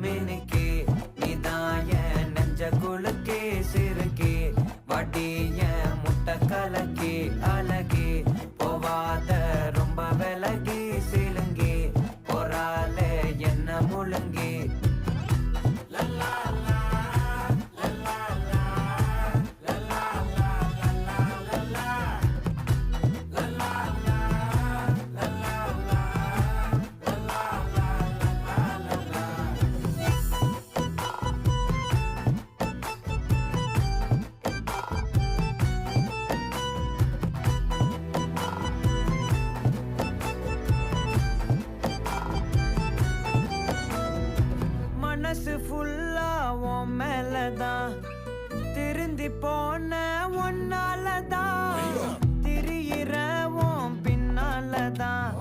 மினுக்கே நீதான் என் நெஞ்ச குலுக்கே சிறுக்கே வடிய முட்டை கலக்கே அழகே போவாத ரொம்ப விலகி சிலுங்கி போறாலே என்ன முழுங்கி மனசு ஃபுல்லா உன் மேலதான் திருந்தி போன ஒன்னாலதான் திரியிற உன் பின்னாலதான்